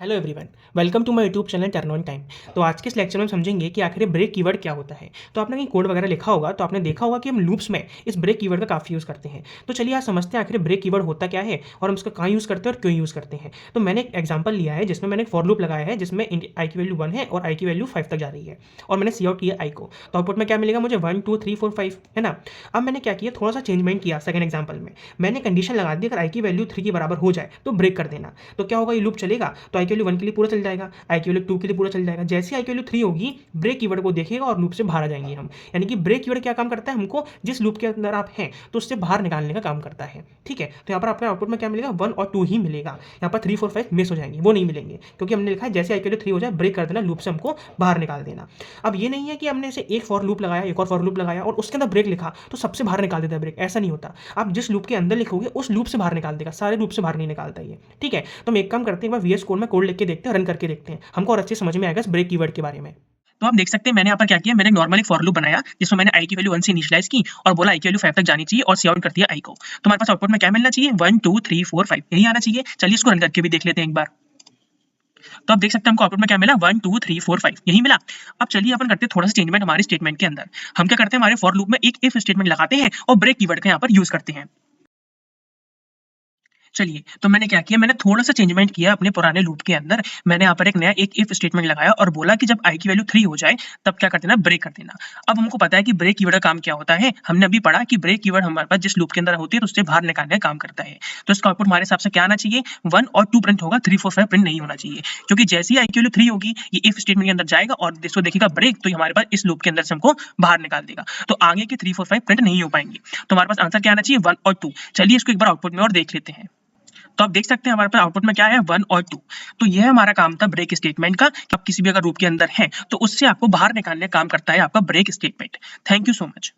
Hello everyone, welcome to my YouTube channel turn on time. तो आज के इस लेक्चर में हम समझेंगे कि आखिर ब्रेक कीवर्ड क्या होता है। तो आपने कहीं कोड वगैरह लिखा होगा तो आपने देखा होगा कि हम लूप्स में इस ब्रेक कीवर्ड का काफ़ी यूज़ करते हैं। तो चलिए आज समझते हैं आखिर ब्रेक कीवर्ड होता क्या है और हम इसका कहाँ यूज़ करते हैं और क्यों यूज़ करते हैं। तो मैंने एक एग्जाम्पल लिया है जिसमें मैंने एक फॉर लूप लगाया है जिसमें आई की वैल्यू 1 है और आई की वैल्यू 5 तक जा रही है और मैंने सी आउट किया आई को। तो आउटपुट में क्या मिलेगा मुझे 1 2 3 4 5, है ना। अब मैंने क्या किया, थोड़ा सा चेंजमेंट किया सेकंड एग्जाम्पल में। मैंने कंडीशन लगा दी अगर आई की वैल्यू 3 के बराबर हो जाए तो ब्रेक कर देना। तो क्या होगा, ये लूप चलेगा तो आई की वैल्यू 1 के लिए पूरा चल जाएगा, आई की वैल्यू 2 के लिए पूरा चल जाएगा। जैसे आई की वैल्यू 3 होगी ब्रेक कीवर्ड को देखेगा और लूप से बाहर आ जाएंगे हम। यानी कि ब्रेक कीवर्ड क्या काम करता है, हमको जिस लूप के अंदर आप हैं तो उससे बाहर निकालने का काम करता है। ठीक है, तो यहाँ पर आपके आउटपुट में क्या मिलेगा, 1 और 2 ही मिलेगा। यहाँ पर 3 4 5 मिस हो जाएंगे, वो नहीं मिलेंगे क्योंकि हमने लिखा है जैसे आई की वैल्यू 3 हो जाए ब्रेक कर देना, लूप से हमको बाहर निकाल देना। अब ये नहीं है कि हमने इसे एक फॉर लूप लगाया, एक और फॉर लूप लगाया और उसके अंदर ब्रेक लिखा तो सबसे बाहर निकाल देता है ब्रेक, ऐसा नहीं होता। आप जिस लूप के अंदर लिखोगे उस लूप से बाहर निकाल देगा, सारे लूप से बाहर नहीं निकालता ये। ठीक है, तो हम एक काम करते हैं, एक बार VS कोड में कोड लिख के देखते हैं, रन करके देखते हैं, हमको और अच्छे समझ में आएगा इस ब्रेक कीवर्ड के बारे में। तो आप देख सकते हैं मैंने यहाँ पर क्या किया, मैंने नॉर्मल एक फॉर लूप बनाया जिसमें मैंने आई की वैल्यू 1 से इनिशियलाइज की और बोला आई की वैल्यू 5 तक जानी चाहिए और सी आउट कर दिया आई को। तो हमारे पास आउटपुट में क्या मिलना चाहिए, 1 2 3 4 5 यही आना चाहिए। चलिए इसको रन करके भी देख लेते हैं एक बार। तो आप देख सकते हैं हमको आउटपुट में क्या मिला, 1 2 3 4 5 यही मिला। अब चलिए अपन करते हैं थोड़ा सा चेंजमेंट हमारे स्टेटमेंट के अंदर। हम क्या करते हैं, हमारे फॉर लूप में एक इफ स्टेटमेंट लगाते हैं और ब्रेक कीवर्ड का यहाँ पर यूज करते हैं। चलिए, तो मैंने क्या किया, मैंने थोड़ा-सा चेंजमेंट किया अपने पुराने लूप के अंदर। मैंने यहाँ पर एक नया एक इफ स्टेटमेंट लगाया और बोला कि जब i की वैल्यू 3 हो जाए, तब क्या कर देना, ब्रेक कर देना। अब हमको पता है कि ब्रेक कीवर्ड का काम क्या होता है। हमने अभी पढ़ा कि ब्रेक कीवर्ड हमारे पास जिस लूप के अंदर होती है, तो उससे बाहर निकालने का काम करता है। तो इसका आउटपुट हमारे हिसाब से क्या आना चाहिए, 1 और 2 प्रिंट होगा, 3 4 5 प्रिंट नहीं होना चाहिए। क्योंकि जैसे ही i की वैल्यू 3 होगी, ये इफ स्टेटमेंट के अंदर जाएगा और इसको देखेगा ब्रेक, तो ये हमारे पास इस लूप के अंदर से हमको बाहर निकाल देगा। तो आगे के 3 4 5 प्रिंट नहीं हो पाएंगे। तो हमारे पास आंसर क्या आना चाहिए, 1 और 2। चलिए इसको एक बार आउटपुट में और देख लेते हैं। तो आप देख सकते हैं हमारे पास आउटपुट में क्या है, 1 और 2। तो यह हमारा काम था ब्रेक स्टेटमेंट का कि आप किसी भी अगर लूप के अंदर हैं तो उससे आपको बाहर निकालने का काम करता है आपका break statement. Thank you so much.